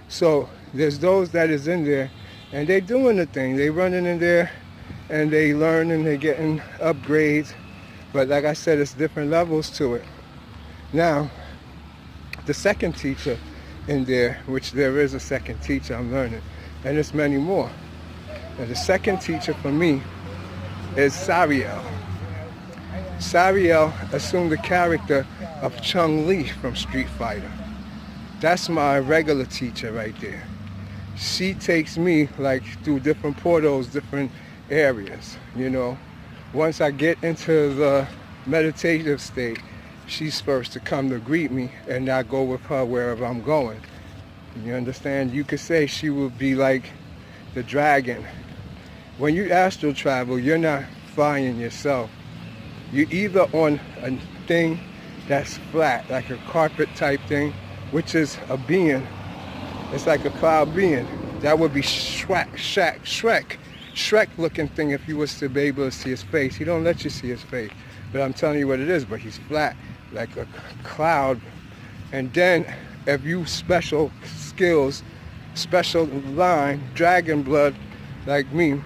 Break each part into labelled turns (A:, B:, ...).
A: So there's those that is in there, and they doing the thing. They running in there, and they learning. They getting upgrades. But like I said, it's different levels to it. Now, the second teacher in there, which there is a second teacher, I'm learning, and there's many more. And the second teacher for me is Sariel. Sariel assumed the character of Chun-Li from Street Fighter. That's my regular teacher right there. She takes me like through different portals, different areas, you know. Once I get into the meditative state, she's first to come to greet me, and I go with her wherever I'm going. You understand? You could say she would be like the dragon. When you astral travel, you're not flying yourself. You're either on a thing that's flat, like a carpet type thing, which is a being. It's like a cloud being. That would be Shrek looking thing if you was to be able to see his face. He don't let you see his face, but I'm telling you what it is. But he's flat, like a cloud. And then if you special skills, special line, dragon blood, like me,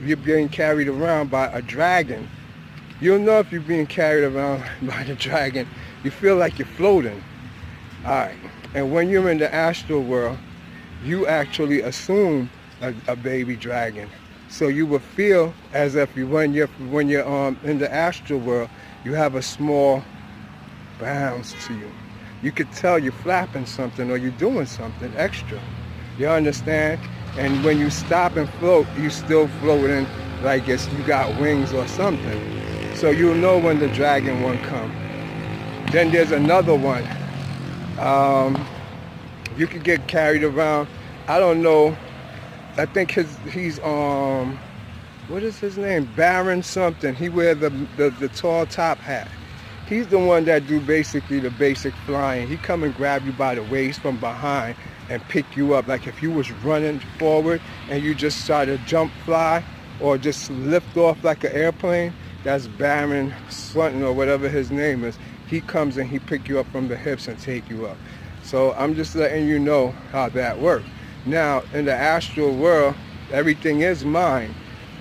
A: you're being carried around by a dragon. You'll know if you're being carried around by the dragon. You feel like you're floating. Alright. And when you're in the astral world, you actually assume a baby dragon. So you will feel as if when you're in the astral world, you have a small bounce to you. You could tell you're flapping something or you're doing something extra. You understand? And when you stop and float, you still floating like you got wings or something. So you'll know when the dragon one come. Then there's another one. You could get carried around. I don't know. I think he's what is his name? Baron something. He wear the tall top hat. He's the one that do basically the basic flying. He come and grab you by the waist from behind and pick you up. Like if you was running forward and you just try to jump fly or just lift off like an airplane, that's Baron something or whatever his name is. He comes and he pick you up from the hips and take you up. So I'm just letting you know how that works. Now, in the astral world, everything is mind.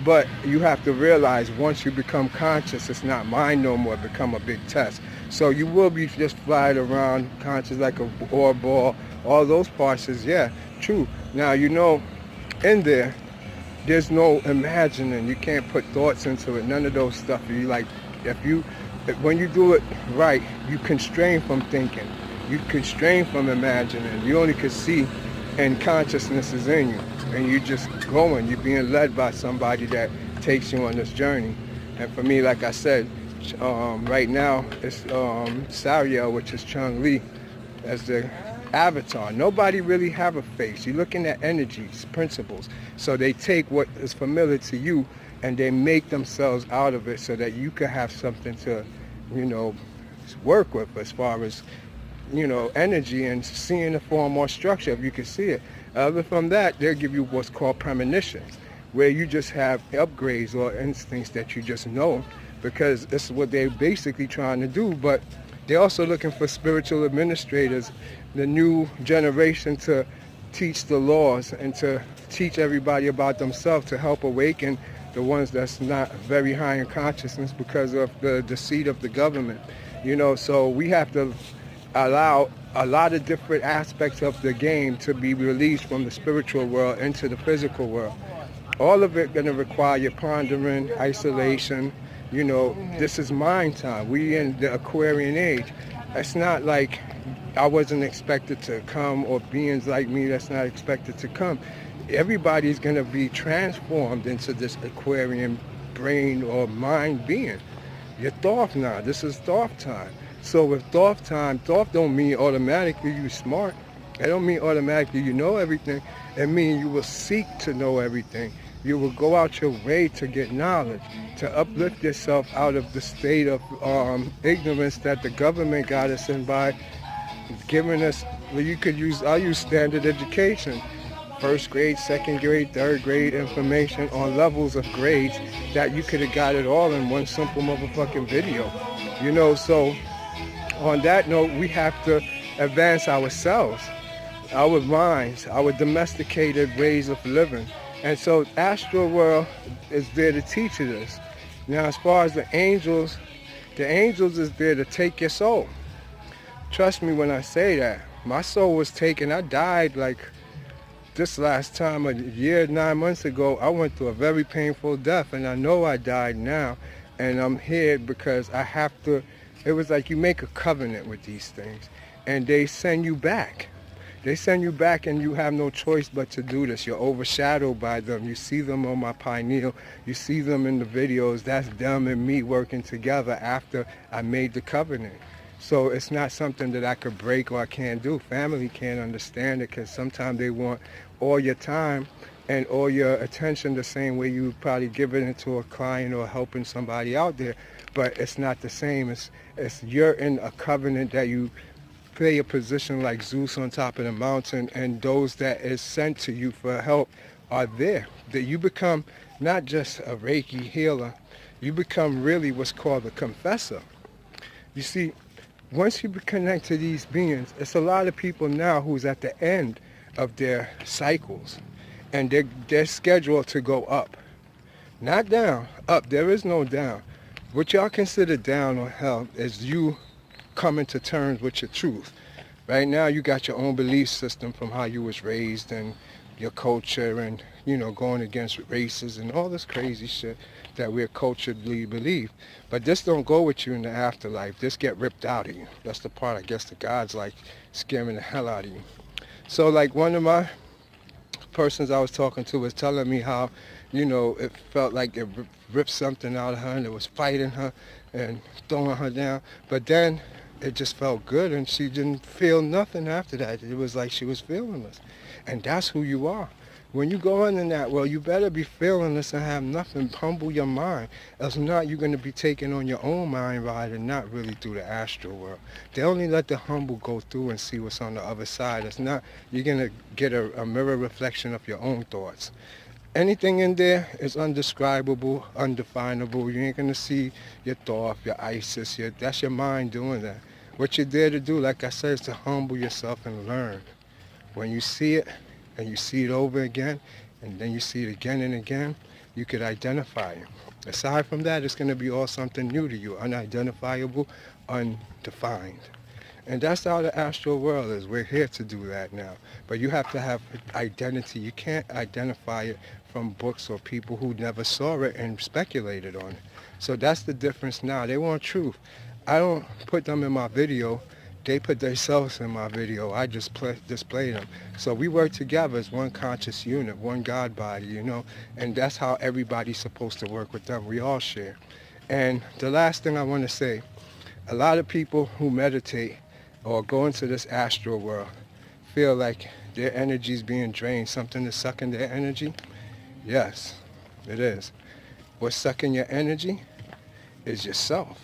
A: But you have to realize once you become conscious, it's not mind no more. It become a big test. So you will be just flying around conscious like a ore ball. All those parts is, yeah, true. Now, you know, in there, there's no imagining. You can't put thoughts into it. None of those stuff. When you do it right, you constrain from thinking. You constrain from imagining. You only can see, and consciousness is in you. And you're just going. You're being led by somebody that takes you on this journey. And for me, like I said, right now, it's Sariel, which is Chun-Li, as the avatar. Nobody really have a face. You're looking at energies, principles. So they take what is familiar to you and they make themselves out of it so that you could have something to, you know, work with as far as, you know, energy and seeing the form or structure if you can see it. Other from that, they'll give you what's called premonitions, where you just have upgrades or instincts that you just know, because this is what they're basically trying to do. But they're also looking for spiritual administrators, the new generation, to teach the laws and to teach everybody about themselves, to help awaken the ones that's not very high in consciousness because of the deceit of the government. You know, so we have to allow a lot of different aspects of the game to be released from the spiritual world into the physical world. All of it going to require pondering, isolation. You know, this is mind time. We in the Aquarian age. It's not like I wasn't expected to come, or beings like me that's not expected to come. Everybody's going to be transformed into this Aquarian brain or mind being. You're Thoth now. This is Thoth time. So with Thoth time, Thoth don't mean automatically you smart. It don't mean automatically you know everything. It means you will seek to know everything. You will go out your way to get knowledge, to uplift yourself out of the state of ignorance that the government got us in by giving us, well, I'll use standard education. First grade, second grade, third grade information on levels of grades that you could have got it all in one simple motherfucking video. You know, so on that note, we have to advance ourselves. our minds, our domesticated ways of living. And so astral world is there to teach you this. Now as far as the angels is there to take your soul. Trust me when I say that. My soul was taken. I died like this last time, a year, 9 months ago. I went through a very painful death, and I know I died now. And I'm here because I have to. It was like you make a covenant with these things, and they send you back. They send you back, and you have no choice but to do this. You're overshadowed by them. You see them on my pineal. You see them in the videos. That's them and me working together after I made the covenant. So it's not something that I could break or I can't do. Family can't understand it because sometimes they want all your time and all your attention the same way you probably giving it to a client or helping somebody out there. But it's not the same. It's you're in a covenant that you play a position like Zeus on top of the mountain, and those that is sent to you for help are there. That you become not just a Reiki healer, you become really what's called a confessor. You see, once you connect to these beings, it's a lot of people now who's at the end of their cycles, and they're scheduled to go up. Not down, up. There is no down. What y'all consider down or hell is you coming to terms with your truth. Right now you got your own belief system from how you was raised and your culture and, going against races and all this crazy shit that we're culturally believe. But this don't go with you in the afterlife. This get ripped out of you. That's the part I guess the God's like scaring the hell out of you. So like one of my persons I was talking to was telling me how, it felt like it ripped something out of her and it was fighting her and throwing her down. But then it just felt good and she didn't feel nothing after that. It was like she was feelingless. And that's who you are. When you go in that, well, you better be feelingless and have nothing. Humble your mind. Else not, you're going to be taking on your own mind ride and not really through the astral world. They only let the humble go through and see what's on the other side. It's not, you're going to get a mirror reflection of your own thoughts. Anything in there is undescribable, undefinable. You ain't going to see your Thoth, your Isis. That's your mind doing that. What you're there to do, like I said, is to humble yourself and learn. When you see it, and you see it over again, and then you see it again and again, you could identify it. Aside from that, it's going to be all something new to you, unidentifiable, undefined. And that's how the astral world is. We're here to do that now. But you have to have identity. You can't identify it from books or people who never saw it and speculated on it. So that's the difference now. They want truth. I don't put them in my video. They put themselves in my video. I just display them. So we work together as one conscious unit, one God body, and that's how everybody's supposed to work with them. We all share. And the last thing I want to say, a lot of people who meditate or go into this astral world feel like their energy is being drained, something is sucking their energy. Yes, it is. What's sucking your energy is yourself.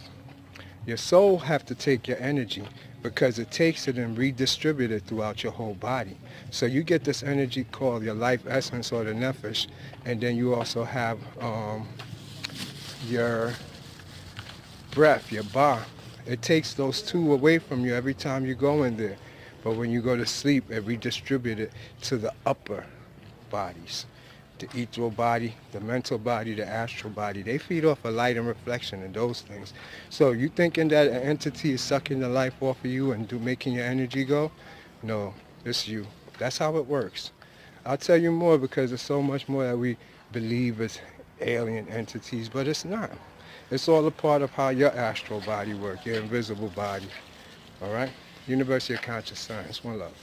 A: Your soul have to take your energy because it takes it and redistribute it throughout your whole body. So you get this energy called your life essence or the nefesh, and then you also have your breath, your ba. It takes those two away from you every time you go in there. But when you go to sleep, it redistributes it to the upper bodies. The ethereal body, the mental body, the astral body. They feed off of light and reflection and those things. So you thinking that an entity is sucking the life off of you and making your energy go? No, it's you. That's how it works. I'll tell you more because there's so much more that we believe as alien entities, but it's not. It's all a part of how your astral body works, your invisible body. All right? University of Conscious Science. One love.